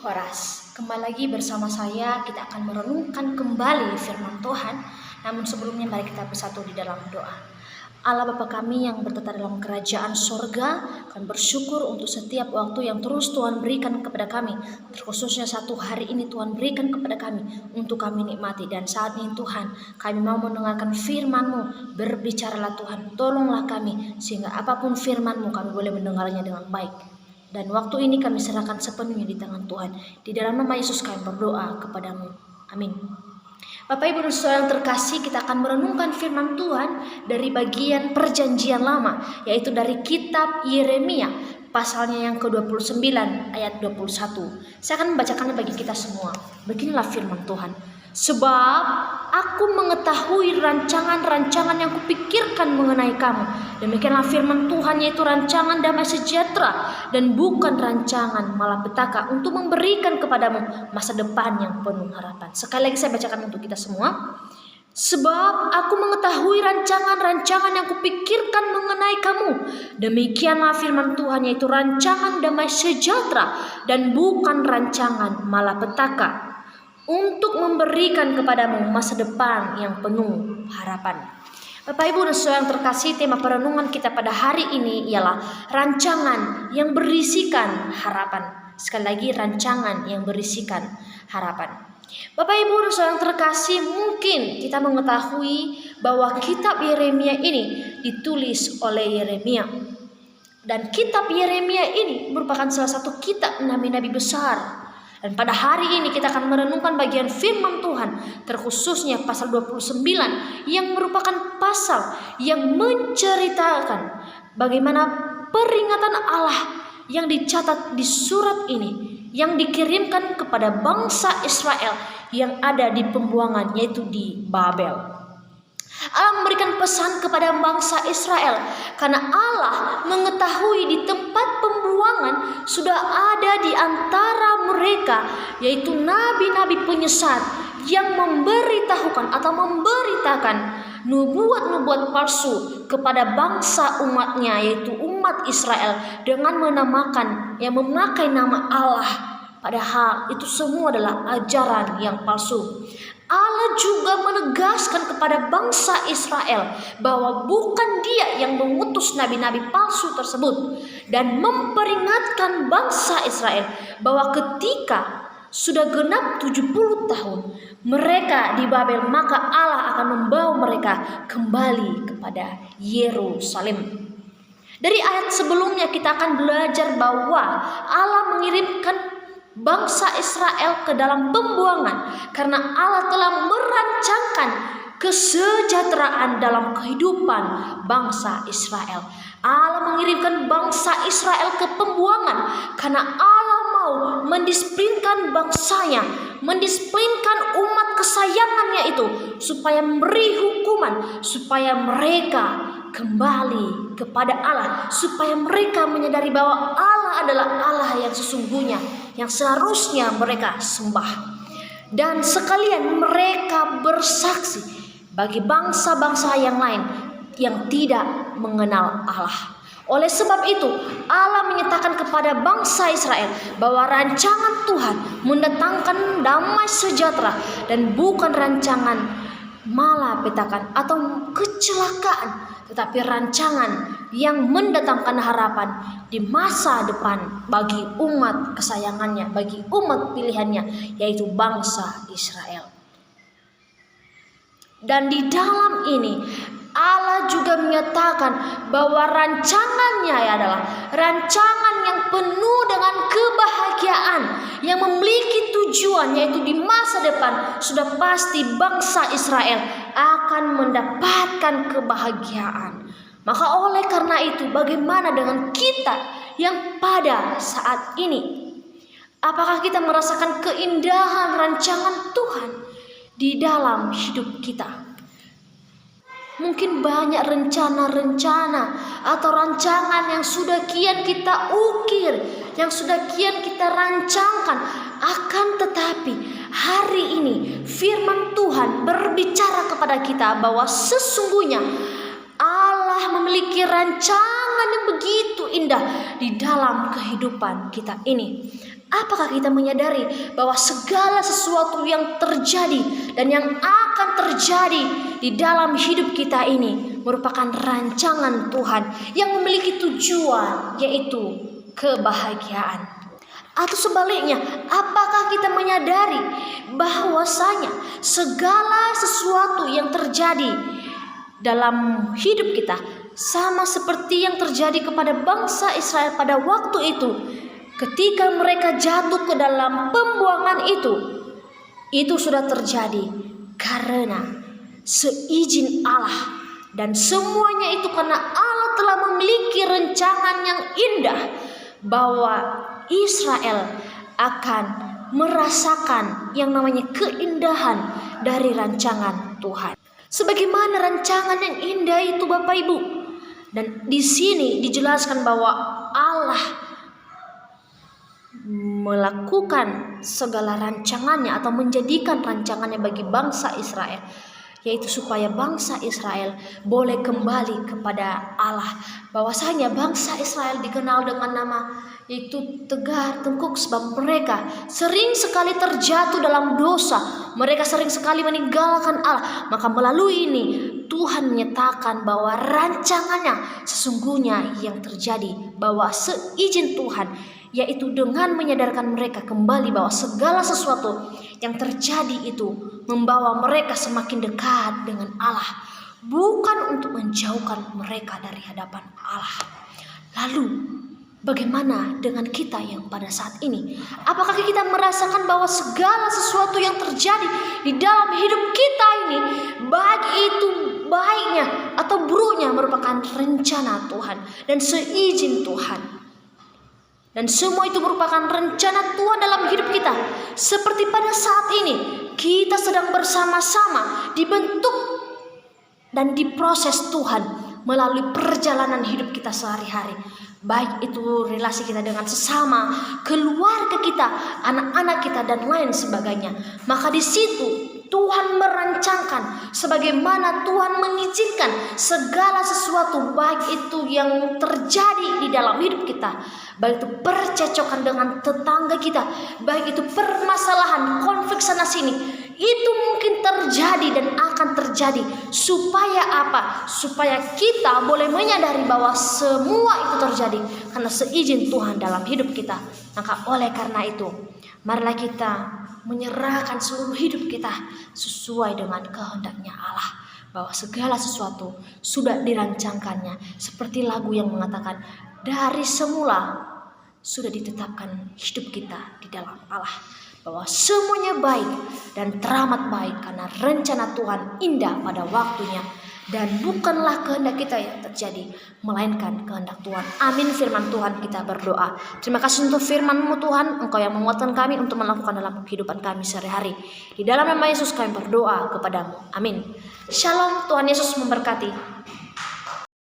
Horas. Kembali lagi bersama saya, kita akan merenungkan kembali firman Tuhan. Namun sebelumnya mari kita bersatu di dalam doa. Allah Bapa kami yang bertata dalam kerajaan sorga, kami bersyukur untuk setiap waktu yang terus Tuhan berikan kepada kami. Terkhususnya satu hari ini Tuhan berikan kepada kami untuk kami nikmati. Dan saat ini Tuhan, kami mau mendengarkan firman-Mu. Berbicaralah Tuhan, tolonglah kami sehingga apapun firman-Mu kami boleh mendengarnya dengan baik. Dan waktu ini kami serahkan sepenuhnya di tangan Tuhan. Di dalam nama Yesus kami berdoa kepadamu. Amin. Bapak Ibu dan Saudara yang terkasih, kita akan merenungkan firman Tuhan dari bagian perjanjian lama, yaitu dari kitab Yeremia, pasalnya yang ke-29 ayat 21. Saya akan membacakannya bagi kita semua. Beginilah firman Tuhan. Sebab aku mengetahui rancangan-rancangan yang kupikirkan mengenai kamu. Demikianlah firman Tuhan, yaitu rancangan damai sejahtera dan bukan rancangan malapetaka, untuk memberikan kepadamu masa depan yang penuh harapan. Sekali lagi saya bacakan untuk kita semua. Sebab aku mengetahui rancangan-rancangan yang kupikirkan mengenai kamu. Demikianlah firman Tuhan, yaitu rancangan damai sejahtera dan bukan rancangan malapetaka, untuk memberikan kepadamu masa depan yang penuh harapan. Bapak Ibu dan Saudara yang terkasih, tema perenungan kita pada hari ini ialah rancangan yang berisikan harapan. Sekali lagi, rancangan yang berisikan harapan. Bapak Ibu dan Saudara yang terkasih, mungkin kita mengetahui bahwa kitab Yeremia ini ditulis oleh Yeremia. Dan kitab Yeremia ini merupakan salah satu kitab nabi-nabi besar. Dan pada hari ini kita akan merenungkan bagian firman Tuhan, terkhususnya pasal 29, yang merupakan pasal yang menceritakan bagaimana peringatan Allah yang dicatat di surat ini, yang dikirimkan kepada bangsa Israel yang ada di pembuangan, yaitu di Babel. Allah memberikan pesan kepada bangsa Israel karena Allah mengetahui di tempat pembuangan sudah ada di antara mereka, yaitu nabi-nabi penyesat yang memberitahukan atau memberitakan nubuat-nubuat palsu kepada bangsa umatnya, yaitu umat Israel, dengan memakai nama Allah. Padahal itu semua adalah ajaran yang palsu. Allah juga menegaskan kepada bangsa Israel bahwa bukan Dia yang mengutus nabi-nabi palsu tersebut, dan memperingatkan bangsa Israel bahwa ketika sudah genap 70 tahun mereka di Babel, maka Allah akan membawa mereka kembali kepada Yerusalem. Dari ayat sebelumnya kita akan belajar bahwa Allah mengirimkan bangsa Israel ke dalam pembuangan karena Allah telah merancangkan kesejahteraan dalam kehidupan bangsa Israel. Allah mengirimkan bangsa Israel ke pembuangan karena Allah mau mendisiplinkan bangsanya, mendisiplinkan umat kesayangannya itu, supaya memberi hukuman, supaya mereka kembali kepada Allah, supaya mereka menyadari bahwa Allah adalah Allah yang sesungguhnya, yang seharusnya mereka sembah. Dan sekalian mereka bersaksi bagi bangsa-bangsa yang lain yang tidak mengenal Allah. Oleh sebab itu Allah menyatakan kepada bangsa Israel bahwa rancangan Tuhan mendatangkan damai sejahtera dan bukan rancangan malapetakan atau kecelakaan, tetapi rancangan yang mendatangkan harapan di masa depan bagi umat kesayangannya, bagi umat pilihannya, yaitu bangsa Israel. Dan di dalam ini Allah juga menyatakan bahwa rancangannya adalah rancangan yang penuh dengan kebahagiaan, yang memiliki tujuan, yaitu di masa depan sudah pasti bangsa Israel akan mendapatkan kebahagiaan. Maka oleh karena itu, bagaimana dengan kita yang pada saat ini? Apakah kita merasakan keindahan rancangan Tuhan di dalam hidup kita? Mungkin banyak rencana-rencana atau rancangan yang sudah kian kita ukir, yang sudah kian kita rancangkan. Akan tetapi hari ini firman Tuhan berbicara kepada kita bahwa sesungguhnya Allah memiliki rancangan yang begitu indah di dalam kehidupan kita ini. Apakah kita menyadari bahwa segala sesuatu yang terjadi dan yang akan terjadi di dalam hidup kita ini merupakan rancangan Tuhan yang memiliki tujuan, yaitu kebahagiaan? Atau sebaliknya, apakah kita menyadari bahwasanya segala sesuatu yang terjadi dalam hidup kita sama seperti yang terjadi kepada bangsa Israel pada waktu itu, ketika mereka jatuh ke dalam pembuangan itu sudah terjadi karena seizin Allah, dan semuanya itu karena Allah telah memiliki rencangan yang indah bahwa Israel akan merasakan yang namanya keindahan dari rancangan Tuhan. Sebagaimana rancangan yang indah itu Bapak Ibu. Dan di sini dijelaskan bahwa Allah melakukan segala rancangannya atau menjadikan rancangannya bagi bangsa Israel, yaitu supaya bangsa Israel boleh kembali kepada Allah. Bahwasanya bangsa Israel dikenal dengan nama yaitu tegar tengkuk, sebab mereka sering sekali terjatuh dalam dosa, mereka sering sekali meninggalkan Allah. Maka melalui ini Tuhan menyatakan bahwa rancangannya sesungguhnya yang terjadi, bahwa seizin Tuhan, yaitu dengan menyadarkan mereka kembali bahwa segala sesuatu yang terjadi itu membawa mereka semakin dekat dengan Allah, bukan untuk menjauhkan mereka dari hadapan Allah. Lalu bagaimana dengan kita yang pada saat ini? Apakah kita merasakan bahwa segala sesuatu yang terjadi di dalam hidup kita ini, baik itu baiknya atau buruknya, merupakan rencana Tuhan dan seizin Tuhan? Dan semua itu merupakan rencana Tuhan dalam hidup kita. Seperti pada saat ini kita sedang bersama-sama dibentuk dan diproses Tuhan melalui perjalanan hidup kita sehari-hari. Baik itu relasi kita dengan sesama, keluarga kita, anak-anak kita, dan lain sebagainya. Maka di situ Tuhan merancangkan sebagaimana Tuhan mengizinkan segala sesuatu, baik itu yang terjadi di dalam hidup kita, baik itu percecokan dengan tetangga kita, baik itu permasalahan, konflik sana sini, itu mungkin terjadi dan akan terjadi. Supaya apa? Supaya kita boleh menyadari bahwa semua itu terjadi karena seizin Tuhan dalam hidup kita. Maka oleh karena itu, marilah kita menyerahkan seluruh hidup kita sesuai dengan kehendaknya Allah, bahwa segala sesuatu sudah dirancangkannya. Seperti lagu yang mengatakan, dari semula sudah ditetapkan hidup kita di dalam Allah, bahwa semuanya baik dan teramat baik karena rencana Tuhan indah pada waktunya, dan bukanlah kehendak kita yang terjadi, melainkan kehendak Tuhan. Amin. Firman Tuhan kita berdoa. Terima kasih untuk firman-Mu Tuhan, Engkau yang menguatkan kami untuk melakukan dalam kehidupan kami sehari-hari. Di dalam nama Yesus kami berdoa kepadamu. Amin. Shalom. Tuhan Yesus memberkati.